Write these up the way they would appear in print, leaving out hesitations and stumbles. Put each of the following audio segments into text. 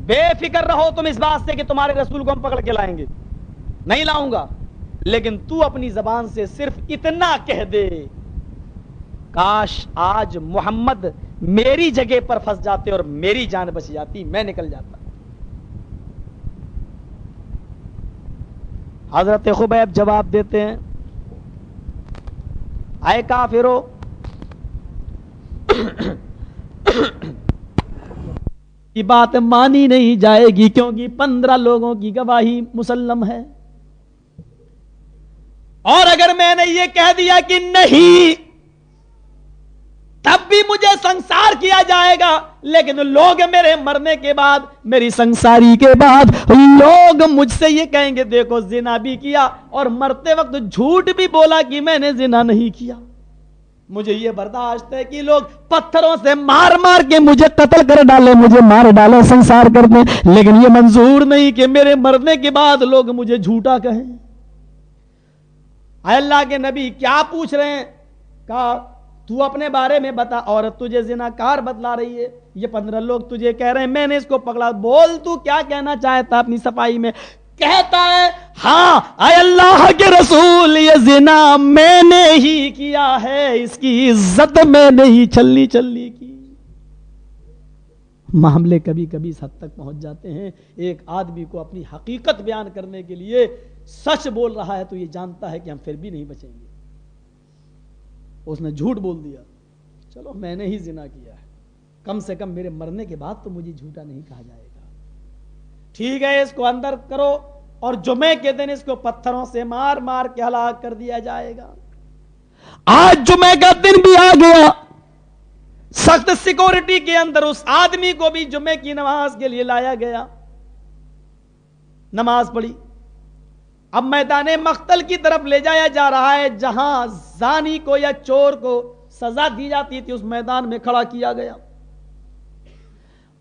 بے فکر رہو تم اس بات سے کہ تمہارے رسول کو ہم پکڑ کے لائیں گے، نہیں لاؤں گا، لیکن تو اپنی زبان سے صرف اتنا کہہ دے، کاش آج محمد میری جگہ پر پھنس جاتے اور میری جان بچ جاتی، میں نکل جاتا۔ حضرت خبیب جواب دیتے ہیں، اے کافرو، یہ بات مانی نہیں جائے گی کیونکہ 15 لوگوں کی گواہی مسلم ہے، اور اگر میں نے یہ کہہ دیا کہ نہیں تب بھی مجھے سنسار کیا جائے گا، لیکن لوگ میرے مرنے کے بعد، میری سنساری کے بعد لوگ مجھ سے یہ کہیں گے دیکھو زنا بھی کیا اور مرتے وقت جھوٹ بھی بولا کہ میں نے زنا نہیں کیا۔ مجھے یہ برداشت ہے کہ لوگ پتھروں سے مار مار کے مجھے قتل کر ڈالے، مجھے مار ڈالے، سنسار کر دیں، لیکن یہ منظور نہیں کہ میرے مرنے کے بعد لوگ مجھے جھوٹا کہیں۔ اے اللہ کے نبی کیا پوچھ رہے ہیں؟ کہا تو اپنے بارے میں بتا، عورت تجھے زناکار بتلا رہی ہے، یہ 15 لوگ تجھے کہہ رہے ہیں میں نے اس کو پکڑا، بول تو کیا کہنا چاہتا اپنی صفائی میں؟ کہتا ہے ہاں اے اللہ کے رسول، یہ زنا میں نے ہی کیا ہے، اس کی عزت میں نے ہی چھلنی چھلنی کی۔ معاملے کبھی کبھی اس حد تک پہنچ جاتے ہیں، ایک آدمی کو اپنی حقیقت بیان کرنے کے لیے سچ بول رہا ہے تو یہ جانتا ہے کہ ہم پھر بھی نہیں بچیں گے، اس نے جھوٹ بول دیا، چلو میں نے ہی زنا کیا ہے، کم سے کم میرے مرنے کے بعد تو مجھے جھوٹا نہیں کہا جائے گا، ٹھیک ہے اس کو اندر کرو، اور جمعے کے دن اس کو پتھروں سے مار مار کے ہلاک کر دیا جائے گا۔ آج جمعے کا دن بھی آ گیا، سخت سیکورٹی کے اندر اس آدمی کو بھی جمعے کی نماز کے لیے لایا گیا، نماز پڑھی، اب میدان مقتل کی طرف لے جایا جا رہا ہے، جہاں زانی کو یا چور کو سزا دی جاتی تھی اس میدان میں کھڑا کیا گیا۔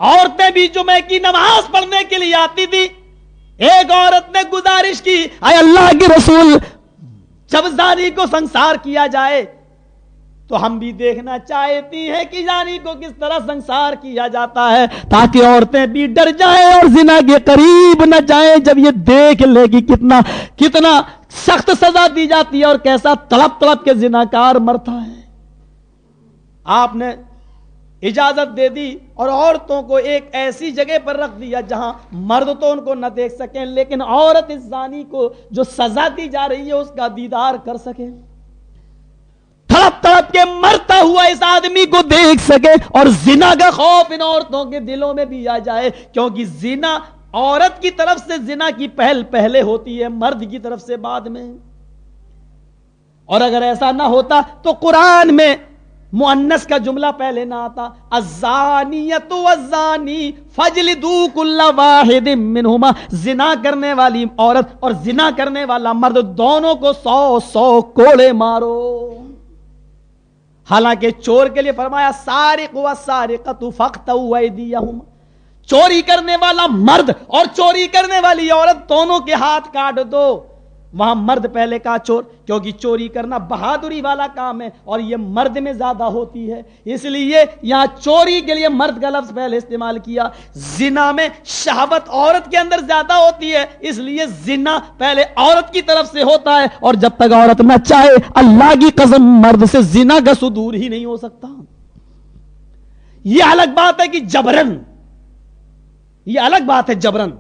عورتیں بھی جمعے کی نماز پڑھنے کے لیے آتی تھی، ایک عورت نے گزارش کی اے اللہ کے رسول جب زانی کو سنسار کیا جائے تو ہم بھی دیکھنا چاہتی ہیں کہ زانی کو کس طرح سنسار کیا جاتا ہے، تاکہ عورتیں بھی ڈر جائیں اور زنا کے قریب نہ جائیں، جب یہ دیکھ لے کہ کتنا سخت سزا دی جاتی ہے اور کیسا تڑپ تڑپ کے زناکار مرتا ہے۔ آپ نے اجازت دے دی اور عورتوں کو ایک ایسی جگہ پر رکھ دیا جہاں مرد تو ان کو نہ دیکھ سکیں، لیکن عورت اس زانی کو جو سزا دی جا رہی ہے اس کا دیدار کر سکے، تڑپ تڑپ کے مرتا ہوا اس آدمی کو دیکھ سکے، اور زنا کا خوف ان عورتوں کے دلوں میں بھی آ جائے، کیونکہ زنا عورت کی طرف سے زنا کی پہل پہلے ہوتی ہے، مرد کی طرف سے بعد میں، اور اگر ایسا نہ ہوتا تو قرآن میں مؤنث کا جملہ پہلے نہ آتا، الزانیۃ والزانی فاجلدوا کل واحد منہما، زنا کرنے والی عورت اور زنا کرنے والا مرد دونوں کو 100 کوڑے مارو۔ حالانکہ چور کے لیے فرمایا سارق والسارقۃ فاقطعوا ایدیہما، چوری کرنے والا مرد اور چوری کرنے والی عورت دونوں کے ہاتھ کاٹ دو، وہاں مرد پہلے کا چور، کیونکہ چوری کرنا بہادری والا کام ہے اور یہ مرد میں زیادہ ہوتی ہے، اس لیے یہاں چوری کے لیے مرد کا لفظ پہلے استعمال کیا۔ زنا میں شہوت عورت کے اندر زیادہ ہوتی ہے، اس لیے زنا پہلے عورت کی طرف سے ہوتا ہے، اور جب تک عورت نہ چاہے اللہ کی قسم مرد سے زنا کا صدور ہی نہیں ہو سکتا۔ یہ الگ بات ہے کہ جبرن، یہ الگ بات ہے جبرن،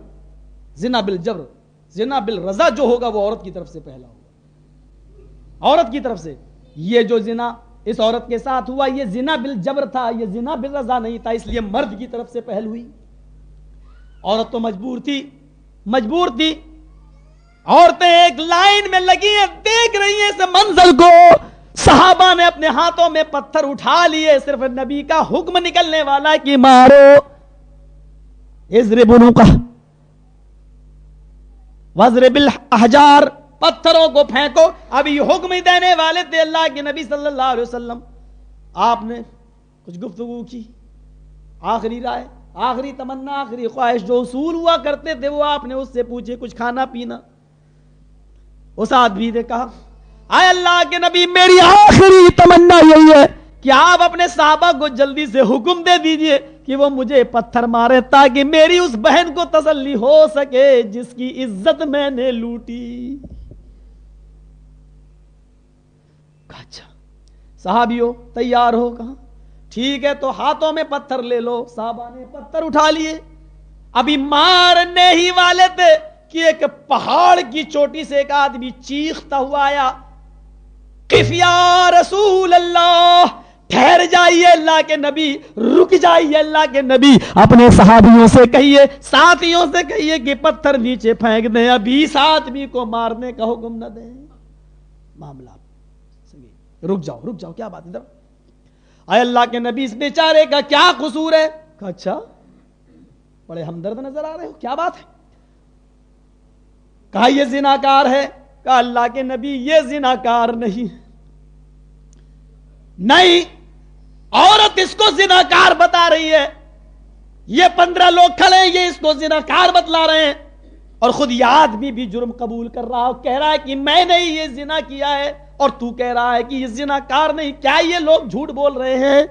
زنا بالجبر، زنا بالرضا جو ہوگا وہ عورت کی طرف سے پہلا ہوگا، عورت کی طرف سے۔ یہ جو زنا اس عورت کے ساتھ ہوا یہ زنا بالجبر تھا، یہ زنا بالرضا نہیں تھا، اس لیے مرد کی طرف سے پہل ہوئی۔ عورت تو مجبور تھی، عورتیں ایک لائن میں لگی ہیں، دیکھ رہی ہیں اس منظر کو، صحابہ نے اپنے ہاتھوں میں پتھر اٹھا لیے، صرف نبی کا حکم نکلنے والا ہے کہ مارو، اضرب عنقہ واضرب الاحجار، پتھروں کو پھینکو۔ ابھی حکم ہی دینے والے تھے اللہ کے نبی صلی اللہ علیہ وسلم، آپ نے کچھ گفتگو کی، آخری رائے، آخری تمنا، آخری خواہش جو اصول ہوا کرتے تھے وہ آپ نے اس سے پوچھے، کچھ کھانا پینا؟ اس آدمی نے کہا اے اللہ کے نبی میری آخری تمنا یہی ہے کہ آپ اپنے صحابہ کو جلدی سے حکم دے دیجئے کہ وہ مجھے پتھر مارے تاکہ میری اس بہن کو تسلی ہو سکے جس کی عزت میں نے لوٹی. اچھا صحابیوں تیار ہو؟ کہاں ٹھیک ہے تو ہاتھوں میں پتھر لے لو. صحابہ نے پتھر اٹھا لیے. ابھی مارنے ہی والے تھے کہ ایک پہاڑ کی چوٹی سے ایک آدمی چیختا ہوا آیا, قف یا رسول اللہ, ٹھہر جائیے اللہ کے نبی, رک جائیے اللہ کے نبی. اپنے صحابیوں سے کہیے, ساتھیوں سے کہیے کہ پتھر نیچے پھینک دیں, ابھی اس آدمی کو مارنے کا حکم نہ دیں. معاملہ رک جاؤ کیا بات ادھر. اے اللہ کے نبی اس بیچارے کا کیا قصور ہے؟ کہا اچھا بڑے ہمدرد نظر آ رہے ہو, کیا بات ہے؟ کہا یہ زناکار ہے. کہا اللہ کے نبی یہ زناکار نہیں, عورت اس کو زناکار بتا رہی ہے. یہ 15 لوگ کھڑے ہیں, یہ اس کو زناکار بتلا رہے ہیں, اور خود یہ آدمی بھی جرم قبول کر رہا, کہہ رہا ہے کہ میں نے یہ زنا کیا ہے, اور تو کہہ رہا ہے کہ یہ زناکار نہیں. کیا یہ لوگ جھوٹ بول رہے ہیں؟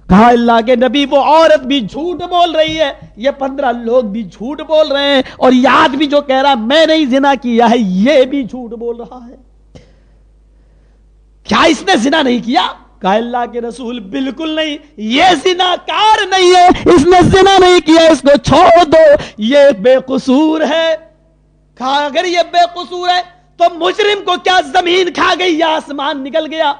کہا اللہ کے نبی وہ عورت بھی جھوٹ بول رہی ہے, یہ 15 لوگ بھی جھوٹ بول رہے ہیں, اور یہ آدمی جو کہہ رہا ہے میں نے زنا کیا ہے یہ بھی جھوٹ بول رہا ہے. کیا اس نے زنا نہیں کیا؟ کہا اللہ کے رسول بالکل نہیں, یہ زناکار نہیں ہے, اس نے زنا نہیں کیا, اس کو چھوڑ دو, یہ بے قصور ہے. کہا اگر یہ بے قصور ہے تو مجرم کو کیا زمین کھا گئی یا آسمان نکل گیا؟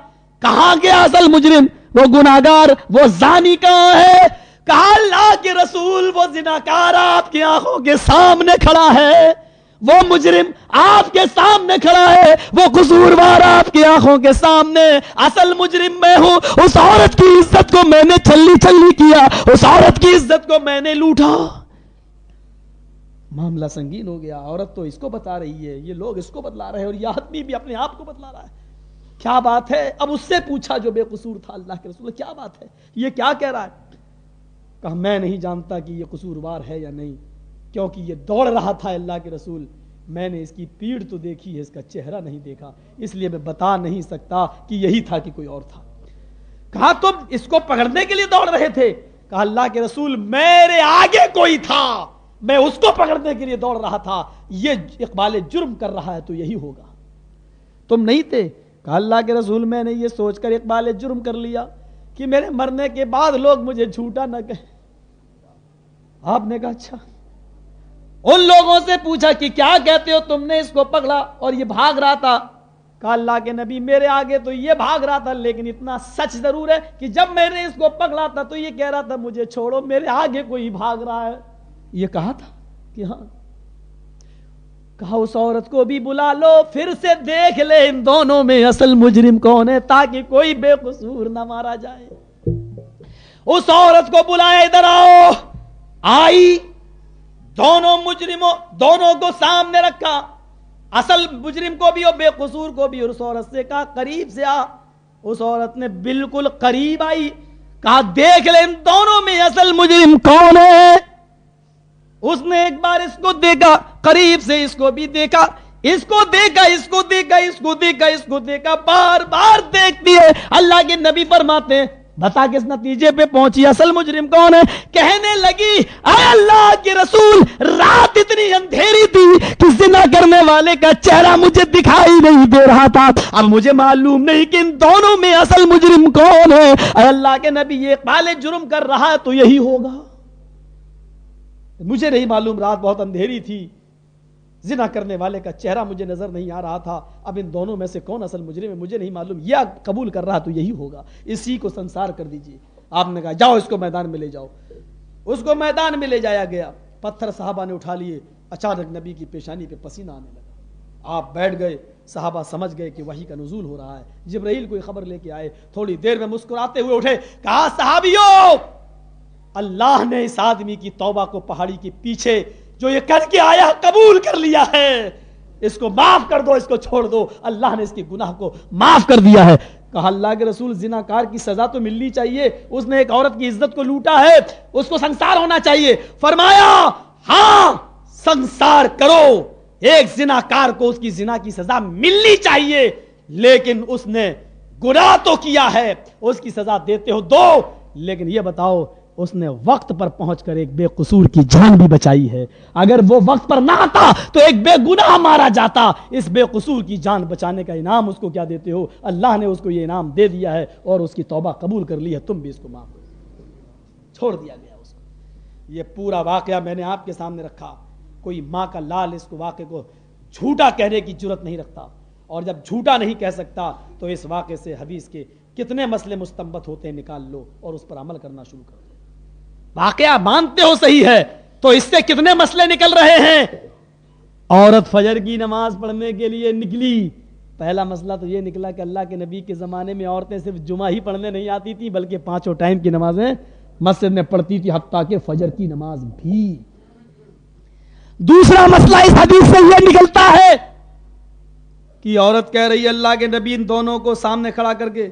کہاں گیا اصل مجرم, وہ گناہگار, وہ زانی کہاں ہے؟ کہا اللہ کے رسول وہ زناکار آپ کی آنکھوں کے سامنے کھڑا ہے, وہ مجرم آپ کے سامنے کھڑا ہے, وہ قصوروار آپ کی آنکھوں کے سامنے. اصل مجرم میں ہوں. اس عورت کی عزت کو میں نے چھلی کیا, اس عورت کی عزت کو میں نے لوٹا. معاملہ سنگین ہو گیا. عورت تو اس کو بتا رہی ہے, یہ لوگ اس کو بتلا رہے ہیں, اور یہ آدمی بھی اپنے آپ کو بتلا رہا ہے. کیا بات ہے؟ اب اس سے پوچھا جو بے قصور تھا, اللہ کے رسول کیا بات ہے, یہ کیا کہہ رہا ہے؟ کہا میں نہیں جانتا کہ یہ قصوروار ہے یا نہیں, کیونکہ یہ دوڑ رہا تھا اللہ کے رسول, میں نے اس کی پیٹھ تو دیکھی ہے, اس کا چہرہ نہیں دیکھا, اس لیے میں بتا نہیں سکتا کہ یہی تھا کہ کوئی اور تھا. کہا تم اس کو پکڑنے کے لیے دوڑ رہے تھے؟ کہا اللہ کے رسول میرے آگے کوئی تھا, میں اس کو پکڑنے کے لیے دوڑ رہا تھا, یہ اقبال جرم کر رہا ہے تو یہی ہوگا. تم نہیں تھے؟ کہا اللہ کے رسول میں نے یہ سوچ کر اقبال جرم کر لیا کہ میرے مرنے کے بعد لوگ مجھے جھوٹا نہ کہیں. آپ نے کہا اچھا. ان لوگوں سے پوچھا کہ کیا کہتے ہو, تم نے اس کو پکڑا اور یہ بھاگ رہا تھا. کہا اللہ کے نبی میرے آگے تو یہ بھاگ رہا تھا, لیکن اتنا سچ ضرور ہے کہ جب میں نے اس کو پکڑا تھا تو یہ کہہ رہا تھا مجھے چھوڑو, میرے آگے کوئی بھاگ رہا ہے. یہ کہا تھا کہ ہاں. کہا اس عورت کو بھی بلا لو, پھر سے دیکھ لے ان دونوں میں اصل مجرم کون ہے, تاکہ کوئی بے قصور نہ مارا جائے. اس عورت کو بلایا, ادھر آؤ. آئی, دونوں مجرموں دونوں کو سامنے رکھا, اصل مجرم کو بھی اور بے قصور کو بھی, اور اس عورت سے کہا قریب سے آ. اس عورت نے بالکل قریب آئی, کہا دیکھ لے ان دونوں میں اصل مجرم کون ہے. اس نے ایک بار اس کو دیکھا, قریب سے اس کو بھی دیکھا, اس کو دیکھا, اس کو دیکھا, اس کو دیکھا, اس کو دیکھا, بار بار دیکھتی ہے. اللہ کے نبی فرماتے ہیں بتا کس نتیجے پہ پہنچی اصل مجرم کون ہے؟ کہنے لگی اے اللہ کے رسول رات اتنی اندھیری تھی کہ زنا کرنے والے کا چہرہ مجھے دکھائی نہیں دے رہا تھا, اب مجھے معلوم نہیں کہ ان دونوں میں اصل مجرم کون ہے. اے اللہ کے نبی یہ اقبال جرم کر رہا ہے تو یہی ہوگا, مجھے نہیں معلوم, رات بہت اندھیری تھی, زنا کرنے والے کا چہرہ مجھے نظر نہیں آ رہا تھا, اب ان دونوں میں سے کون اصل مجرم ہے مجھے نہیں معلوم, یہ قبول کر رہا تو یہی ہوگا, اسی کو سنسار کر دیجئے. آپ نے کہا جاؤ اس کو میدان میں لے جاؤ. اس کو میدان میں لے جایا گیا, پتھر صحابہ نے اٹھا لیے. اچانک نبی کی پیشانی پہ پسینہ آنے لگا, آپ بیٹھ گئے. صحابہ سمجھ گئے کہ وحی کا نزول ہو رہا ہے, جبرائیل کوئی خبر لے کے آئے. تھوڑی دیر میں مسکراتے ہوئے اٹھے, کہا صحابیوں اللہ نے اس آدمی کی توبہ کو پہاڑی کے پیچھے جو یہ کر کے آیا قبول کر لیا ہے, اس کو معاف کر دو, اس کو چھوڑ دو, اللہ نے اس کے گناہ کو معاف کر دیا ہے. کہا اللہ کے رسول زناکار کی سزا تو ملنی چاہیے, اس نے ایک عورت کی عزت کو لوٹا ہے, اس کو سنسار ہونا چاہیے. فرمایا ہاں سنسار کرو, ایک زناکار کو اس کی زنا کی سزا ملنی چاہیے, لیکن اس نے گناہ تو کیا ہے, اس کی سزا دیتے ہو دو, لیکن یہ بتاؤ اس نے وقت پر پہنچ کر ایک بے قصور کی جان بھی بچائی ہے. اگر وہ وقت پر نہ آتا تو ایک بے گناہ مارا جاتا. اس بے قصور کی جان بچانے کا انعام اس کو کیا دیتے ہو؟ اللہ نے اس کو یہ انعام دے دیا ہے اور اس کی توبہ قبول کر لی ہے. تم بھی اس کو معاف چھوڑ دیا گیا اس کو. یہ پورا واقعہ میں نے آپ کے سامنے رکھا. کوئی ماں کا لال اس کو واقعے کو جھوٹا کہنے کی جرت نہیں رکھتا, اور جب جھوٹا نہیں کہہ سکتا تو اس واقعے سے حدیث کے کتنے مسئلے مستنبط ہوتے ہیں نکال لو اور اس پر عمل کرنا شروع کر دو. واقعہ مانتے ہو صحیح ہے تو اس سے کتنے مسئلے نکل رہے ہیں. عورت فجر کی نماز پڑھنے کے لیے نکلی. پہلا مسئلہ تو یہ نکلا کہ اللہ کے نبی کے زمانے میں عورتیں صرف جمعہ ہی پڑھنے نہیں آتی تھی بلکہ 5 ٹائم کی نمازیں مسجد میں پڑھتی تھی, حتیٰ کہ فجر کی نماز بھی. دوسرا مسئلہ اس حدیث سے یہ نکلتا ہے کہ عورت کہہ رہی ہے اللہ کے نبی ان دونوں کو سامنے کھڑا کر کے,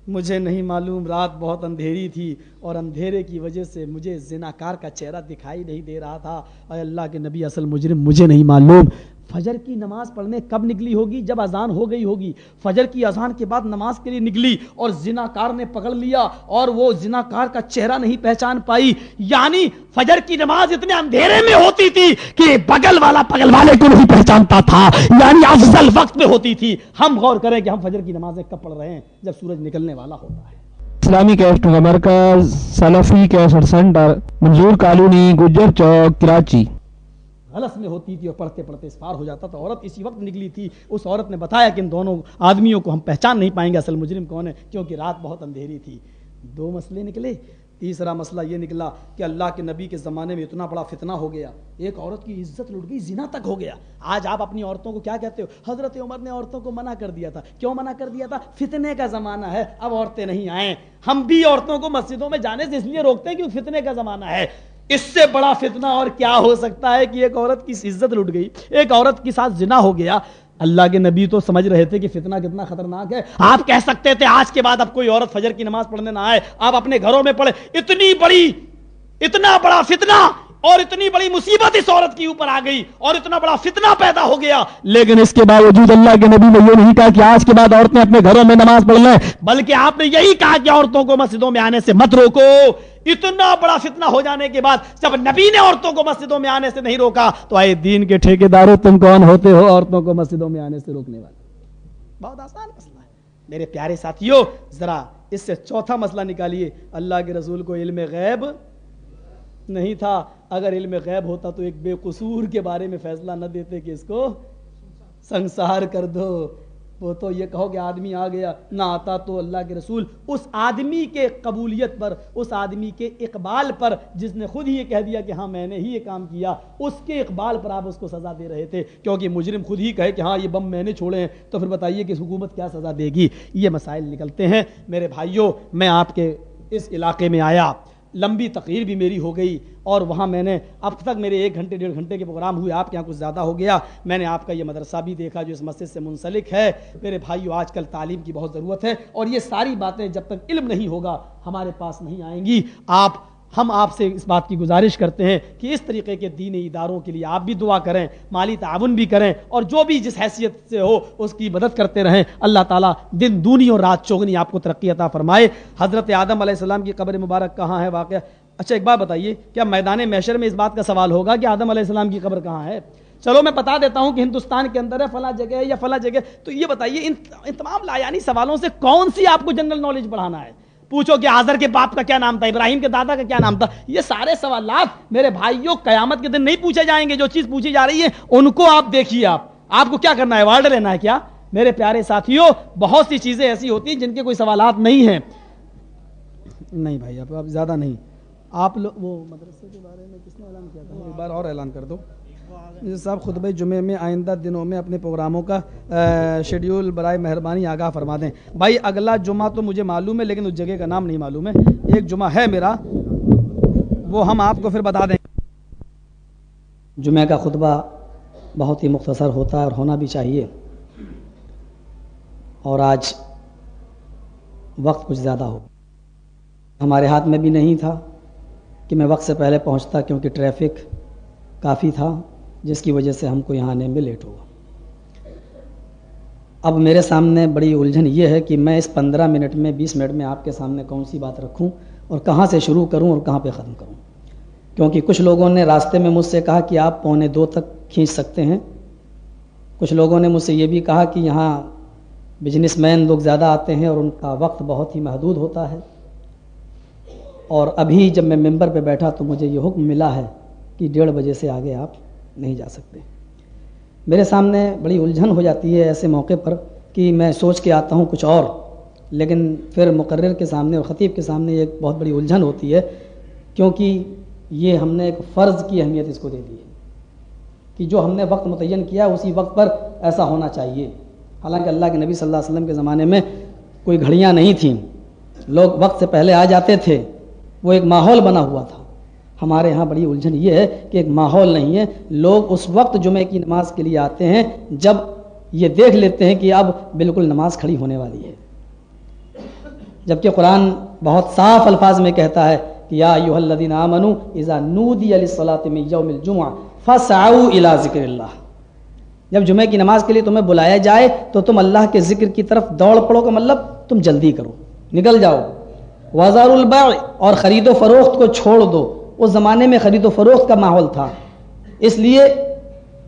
مجھے نہیں معلوم, رات بہت اندھیری تھی اور اندھیرے کی وجہ سے مجھے زناکار کا چہرہ دکھائی نہیں دے رہا تھا. اے اللہ کے نبی اصل مجرم مجھے نہیں معلوم. فجر کی نماز پڑھنے کب نکلی ہوگی؟ جب اذان ہو گئی ہوگی. فجر کی اذان کے بعد نماز کے لیے نکلی اور زناکار نے پکڑ لیا اور وہ زناکار کا چہرہ نہیں پہچان پائی. یعنی فجر کی نماز اتنے اندھیرے میں ہوتی تھی کہ بغل والا بغل والے کو نہیں پہچانتا تھا, یعنی افضل وقت میں ہوتی تھی. ہم غور کریں کہ ہم فجر کی نمازیں کب پڑھ رہے ہیں؟ جب سورج نکلنے والا ہوتا ہے. اسلامی کیسٹ کا مرکز سلفی کیسٹ سینٹر منظور کالونی گجر چوک کراچی. غلط میں ہوتی تھی اور پڑھتے پڑھتے اسفار ہو جاتا. تو عورت اسی وقت نکلی تھی. اس عورت نے بتایا کہ ان دونوں آدمیوں کو ہم پہچان نہیں پائیں گے اصل مجرم کون ہے, کیونکہ رات بہت اندھیری تھی. 2 مسئلے نکلے. تیسرا مسئلہ یہ نکلا کہ اللہ کے نبی کے زمانے میں اتنا بڑا فتنہ ہو گیا, ایک عورت کی عزت لٹ گئی, زنا تک ہو گیا. آج آپ اپنی عورتوں کو کیا کہتے ہو؟ حضرت عمر نے عورتوں کو منع کر دیا تھا. کیوں منع کر دیا تھا؟ فتنے کا زمانہ ہے, اب عورتیں نہیں آئیں. ہم بھی عورتوں کو مسجدوں میں جانے سے اس لیے روکتے ہیں کہ فتنے کا زمانہ ہے. اس سے بڑا فتنہ اور کیا ہو سکتا ہے کہ ایک عورت کی عزت لٹ گئی, ایک عورت کے ساتھ زنا ہو گیا. اللہ کے نبی تو سمجھ رہے تھے کہ فتنہ کتنا خطرناک ہے. آپ کہہ سکتے تھے آج کے بعد اب کوئی عورت فجر کی نماز پڑھنے نہ آئے, آپ اپنے گھروں میں پڑھے. اتنا بڑا فتنہ اور اتنی بڑی مصیبت اس عورت کی اوپر آ گئی اور اتنا بڑا فتنہ پیدا ہو گیا. لیکن اس کے باوجود اللہ کے نبی نے یہ نہیں کہا کہ آج کے بعد عورتیں اپنے گھروں میں نماز پڑھ لیں, بلکہ آپ نے یہی کہا کہ عورتوں کو مسجدوں میں آنے سے مت روکو. اتنا بڑا فتنہ ہو جانے کے بعد جب نبی نے عورتوں کو مسجدوں میں آنے سے نہیں روکا تو اے دین کے ٹھیکیداروں تم کون ہوتے ہو عورتوں کو مسجدوں میں آنے سے روکنے والے؟ بہت آسان مسئلہ ہے میرے پیارے ساتھیوں. ذرا اس سے چوتھا مسئلہ نکالیے. اللہ کے رسول کو علم غیب نہیں تھا. اگر علم غیب ہوتا تو ایک بے قصور کے بارے میں فیصلہ نہ دیتے کہ اس کو سنسار کر دو. وہ تو یہ کہو کہ آدمی آ گیا, نہ آتا تو اللہ کے رسول اس آدمی کے قبولیت پر, اس آدمی کے اقبال پر, جس نے خود ہی یہ کہہ دیا کہ ہاں میں نے ہی یہ کام کیا, اس کے اقبال پر آپ اس کو سزا دے رہے تھے. کیونکہ مجرم خود ہی کہے کہ ہاں یہ بم میں نے چھوڑے ہیں تو پھر بتائیے کہ حکومت کیا سزا دے گی. یہ مسائل نکلتے ہیں. میرے بھائیوں, میں آپ کے اس علاقے میں آیا, لمبی تقریر بھی میری ہو گئی اور وہاں میں نے اب تک میرے 1 گھنٹے 1.5 گھنٹے کے پروگرام ہوئے, آپ کے یہاں کچھ زیادہ ہو گیا. میں نے آپ کا یہ مدرسہ بھی دیکھا جو اس مسجد سے منسلک ہے. میرے بھائیو, آج کل تعلیم کی بہت ضرورت ہے اور یہ ساری باتیں جب تک علم نہیں ہوگا ہمارے پاس نہیں آئیں گی. ہم آپ سے اس بات کی گزارش کرتے ہیں کہ اس طریقے کے دینی اداروں کے لیے آپ بھی دعا کریں, مالی تعاون بھی کریں اور جو بھی جس حیثیت سے ہو اس کی مدد کرتے رہیں. اللہ تعالیٰ دن دونی اور رات چوگنی آپ کو ترقی عطا فرمائے. حضرت آدم علیہ السلام کی قبر مبارک کہاں ہے واقعہ؟ اچھا ایک بات بتائیے, کیا میدان محشر میں اس بات کا سوال ہوگا کہ آدم علیہ السلام کی قبر کہاں ہے؟ چلو میں بتا دیتا ہوں کہ ہندوستان کے اندر ہے, فلاں جگہ ہے یا فلاں جگہ. تو یہ بتائیے ان تمام لایانی سوالوں سے کون سی آپ کو جنرل نالج بڑھانا ہے؟ پوچھو کہ آزر کے باپ کا کیا نام تھا, ابراہیم کے دادا کا کیا نام تھا. یہ سارے سوالات میرے بھائیوں قیامت کے دن نہیں پوچھے جائیں گے. جو چیز پوچھی جا رہی ہے ان کو آپ دیکھیے. آپ کو کیا کرنا ہے؟ ایوارڈ لینا ہے کیا؟ میرے پیارے ساتھیوں, بہت سی چیزیں ایسی ہوتی ہیں جن کے کوئی سوالات نہیں ہیں. نہیں بھائی آپ زیادہ نہیں. آپ لوگ وہ مدرسے کے بارے میں کس نے اعلان کیا تھا؟ ایک بار اور اعلان کر دو صاحب. خطبہ جمعے میں آئندہ دنوں میں اپنے پروگراموں کا شیڈیول برائے مہربانی آگاہ فرما دیں. بھائی اگلا جمعہ تو مجھے معلوم ہے لیکن اس جگہ کا نام نہیں معلوم ہے. ایک جمعہ ہے میرا, وہ ہم آپ کو پھر بتا دیں. جمعہ کا خطبہ بہت ہی مختصر ہوتا ہے اور ہونا بھی چاہیے, اور آج وقت کچھ زیادہ ہو. ہمارے ہاتھ میں بھی نہیں تھا کہ میں وقت سے پہلے پہنچتا کیونکہ ٹریفک کافی تھا جس کی وجہ سے ہم کو یہاں آنے میں لیٹ ہوا. اب میرے سامنے بڑی الجھن یہ ہے کہ میں اس 15 منٹ میں 20 منٹ میں آپ کے سامنے کون سی بات رکھوں. اور کہاں سے شروع کروں اور کہاں پہ ختم کروں، کیونکہ کچھ لوگوں نے راستے میں مجھ سے کہا کہ آپ 1:45 تک کھینچ سکتے ہیں، کچھ لوگوں نے مجھ سے یہ بھی کہا کہ یہاں بزنس مین لوگ زیادہ آتے ہیں اور ان کا وقت بہت ہی محدود ہوتا ہے، اور ابھی جب میں ممبر پہ بیٹھا تو مجھے یہ حکم ملا ہے کہ 1:30 بجے سے آگے آپ نہیں جا سکتے۔ میرے سامنے بڑی الجھن ہو جاتی ہے ایسے موقع پر کہ میں سوچ کے آتا ہوں کچھ اور، لیکن پھر مقرر کے سامنے اور خطیب کے سامنے ایک بہت بڑی الجھن ہوتی ہے، کیونکہ یہ ہم نے ایک فرض کی اہمیت اس کو دے دی ہے کہ جو ہم نے وقت متعین کیا اسی وقت پر ایسا ہونا چاہیے۔ حالانکہ اللہ کے نبی صلی اللہ علیہ وسلم کے زمانے میں کوئی گھڑیاں نہیں تھیں، لوگ وقت سے پہلے آ جاتے تھے، وہ ایک ماحول بنا ہوا تھا۔ ہمارے ہاں بڑی الجھن یہ ہے کہ ایک ماحول نہیں ہے، لوگ اس وقت جمعے کی نماز کے لیے آتے ہیں جب یہ دیکھ لیتے ہیں کہ اب بالکل نماز کھڑی ہونے والی ہے، جبکہ قرآن بہت صاف الفاظ میں کہتا ہے کہ یا ایھا الذین آمنوا اذا نودی للصلاۃ من یوم الجمعہ فاسعوا الی ذکر اللہ۔ جب جمعے کی نماز کے لیے تمہیں بلایا جائے تو تم اللہ کے ذکر کی طرف دوڑ پڑو، کا مطلب تم جلدی کرو، نکل جاؤ۔ وذروا البیع، اور خرید و فروخت کو چھوڑ دو۔ اس زمانے میں خرید و فروخت کا ماحول تھا، اس لیے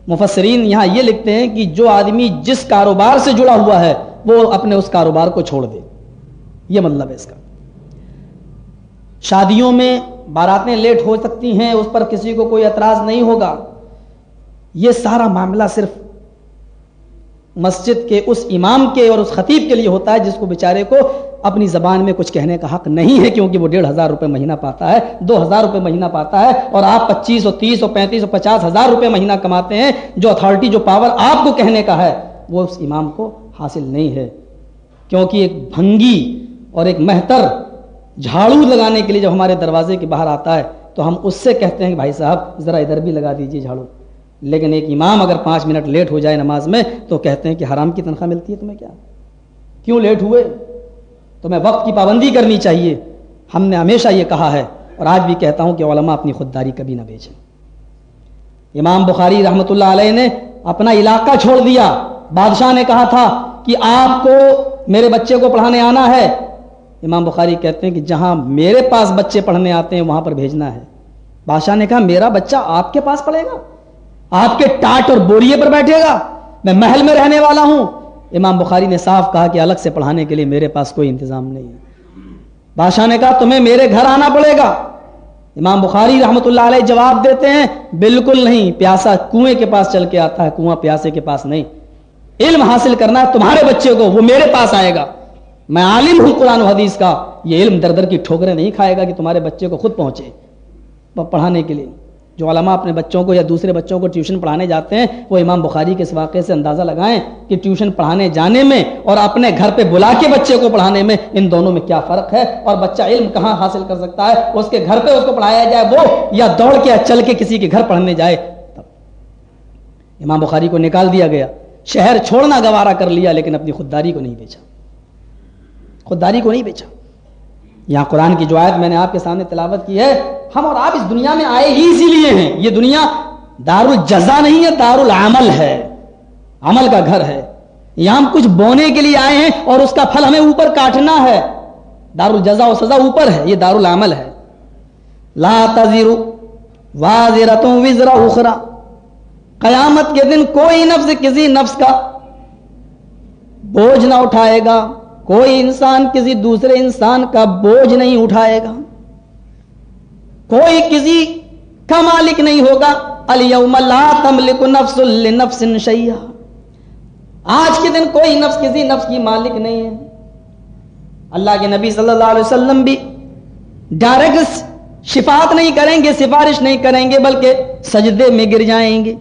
مفسرین یہاں یہ لکھتے ہیں کہ جو آدمی جس کاروبار سے جڑا ہوا ہے وہ اپنے اس کاروبار کو چھوڑ دے، یہ مطلب ہے اس کا۔ شادیوں میں باراتیں لیٹ ہو سکتی ہیں، اس پر کسی کو کوئی اعتراض نہیں ہوگا۔ یہ سارا معاملہ صرف مسجد کے اس امام کے اور اس خطیب کے لیے ہوتا ہے جس کو بیچارے کو اپنی زبان میں کچھ کہنے کا حق نہیں ہے، کیونکہ وہ 1,500 روپے مہینہ پاتا ہے، 2,000 روپے مہینہ پاتا ہے، اور آپ 25 اور 30 اور 35 اور 50,000 روپے مہینہ کماتے ہیں۔ جو اتھارٹی، جو پاور آپ کو کہنے کا ہے وہ اس امام کو حاصل نہیں ہے، کیونکہ ایک بھنگی اور ایک مہتر جھاڑو لگانے کے لیے جب ہمارے دروازے کے باہر آتا ہے تو ہم اس سے کہتے ہیں کہ بھائی صاحب ذرا ادھر بھی لگا دیجیے جھاڑو، لیکن ایک امام اگر 5 منٹ لیٹ ہو جائے نماز میں تو کہتے ہیں کہ حرام کی تنخواہ ملتی ہے تمہیں، کیا کیوں لیٹ ہوئے؟ تمہیں وقت کی پابندی کرنی چاہیے۔ ہم نے ہمیشہ یہ کہا ہے اور آج بھی کہتا ہوں کہ علماء اپنی خودداری کبھی نہ بیچیں۔ امام بخاری رحمۃ اللہ علیہ نے اپنا علاقہ چھوڑ دیا، بادشاہ نے کہا تھا کہ آپ کو میرے بچے کو پڑھانے آنا ہے، امام بخاری کہتے ہیں کہ جہاں میرے پاس بچے پڑھنے آتے ہیں وہاں پر بھیجنا ہے۔ بادشاہ نے کہا میرا بچہ آپ کے پاس پڑھے گا، آپ کے ٹاٹ اور بوریے پر بیٹھے گا، میں محل میں رہنے والا ہوں؟ امام بخاری نے صاف کہا کہ الگ سے پڑھانے کے لیے میرے پاس کوئی انتظام نہیں ہے۔ بادشاہ نے کہا تمہیں میرے گھر آنا پڑے گا۔ امام بخاری رحمۃ اللہ علیہ جواب دیتے ہیں بالکل نہیں، پیاسا کنویں کے پاس چل کے آتا ہے، کنواں پیاسے کے پاس نہیں۔ علم حاصل کرنا ہے تمہارے بچے کو، وہ میرے پاس آئے گا، میں عالم ہوں قرآن و حدیث کا، یہ علم در در کی ٹھوکریں نہیں کھائے گا کہ تمہارے بچے کو خود پہنچے پڑھانے کے لیے۔ جو علماء اپنے بچوں کو یا دوسرے بچوں کو ٹیوشن پڑھانے جاتے ہیں وہ امام بخاری کے اس واقعے سے اندازہ لگائیں کہ ٹیوشن پڑھانے جانے میں اور اپنے گھر پہ بلا کے بچے کو پڑھانے میں ان دونوں میں کیا فرق ہے، اور بچہ علم کہاں حاصل کر سکتا ہے، اس کے گھر پہ اس کو پڑھایا جائے وہ، یا دوڑ کے یا چل کے کسی کے گھر پڑھنے جائے تب۔ امام بخاری کو نکال دیا گیا، شہر چھوڑنا گوارا کر لیا، لیکن اپنی خودداری کو نہیں بیچا، خودداری کو نہیں بیچا۔ یہاں قرآن کی جو آیت میں نے آپ کے سامنے تلاوت کی ہے، ہم اور آپ اس دنیا میں آئے ہی اسی لیے ہیں۔ یہ دنیا دار الجزا نہیں ہے، دار العمل ہے، عمل کا گھر ہے۔ یہاں ہم کچھ بونے کے لیے آئے ہیں اور اس کا پھل ہمیں اوپر کاٹنا ہے۔ دار الجزا و سزا اوپر ہے، یہ دار العمل ہے۔ لا تزر وازرۃ وزر اخرى، قیامت کے دن کوئی نفس کسی نفس کا بوجھ نہ اٹھائے گا، کوئی انسان کسی دوسرے انسان کا بوجھ نہیں اٹھائے گا، کوئی کسی کا مالک نہیں ہوگا۔ الیوم لا تملک نفس لنفس شیئا، آج کے دن کوئی نفس کسی نفس کی مالک نہیں ہے۔ اللہ کے نبی صلی اللہ علیہ وسلم بھی ڈائریکٹ شفاعت نہیں کریں گے، سفارش نہیں کریں گے، بلکہ سجدے میں گر جائیں گے۔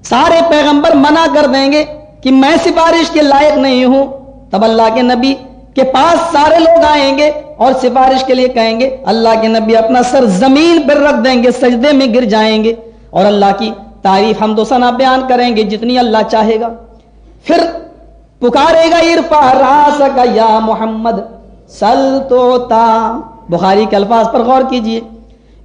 سارے پیغمبر منع کر دیں گے کہ میں سفارش کے لائق نہیں ہوں، تب اللہ کے نبی کے پاس سارے لوگ آئیں گے اور سفارش کے لیے کہیں گے، اللہ کے نبی اپنا سر زمین پر رکھ دیں گے، سجدے میں گر جائیں گے اور اللہ کی تعریف حمد و ثنا بیان کریں گے جتنی اللہ چاہے گا۔ پھر پکارے گا ارفع راسک یا محمد سل توتا، بخاری کے الفاظ پر غور کیجئے،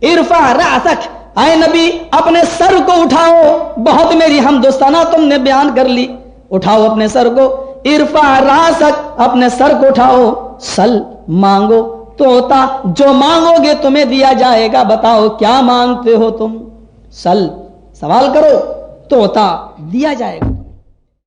ارفع راسک، اے نبی اپنے سر کو اٹھاؤ، بہت میری حمد و ثنا تم نے بیان کر لی، اٹھاؤ اپنے سر کو، ارفع راسک، اپنے سر کو اٹھاؤ، سل مانگو توتا جو مانگو گے تمہیں دیا جائے گا. بتاؤ کیا مانگتے ہو تم؟ سل سوال کرو توتا دیا جائے گا.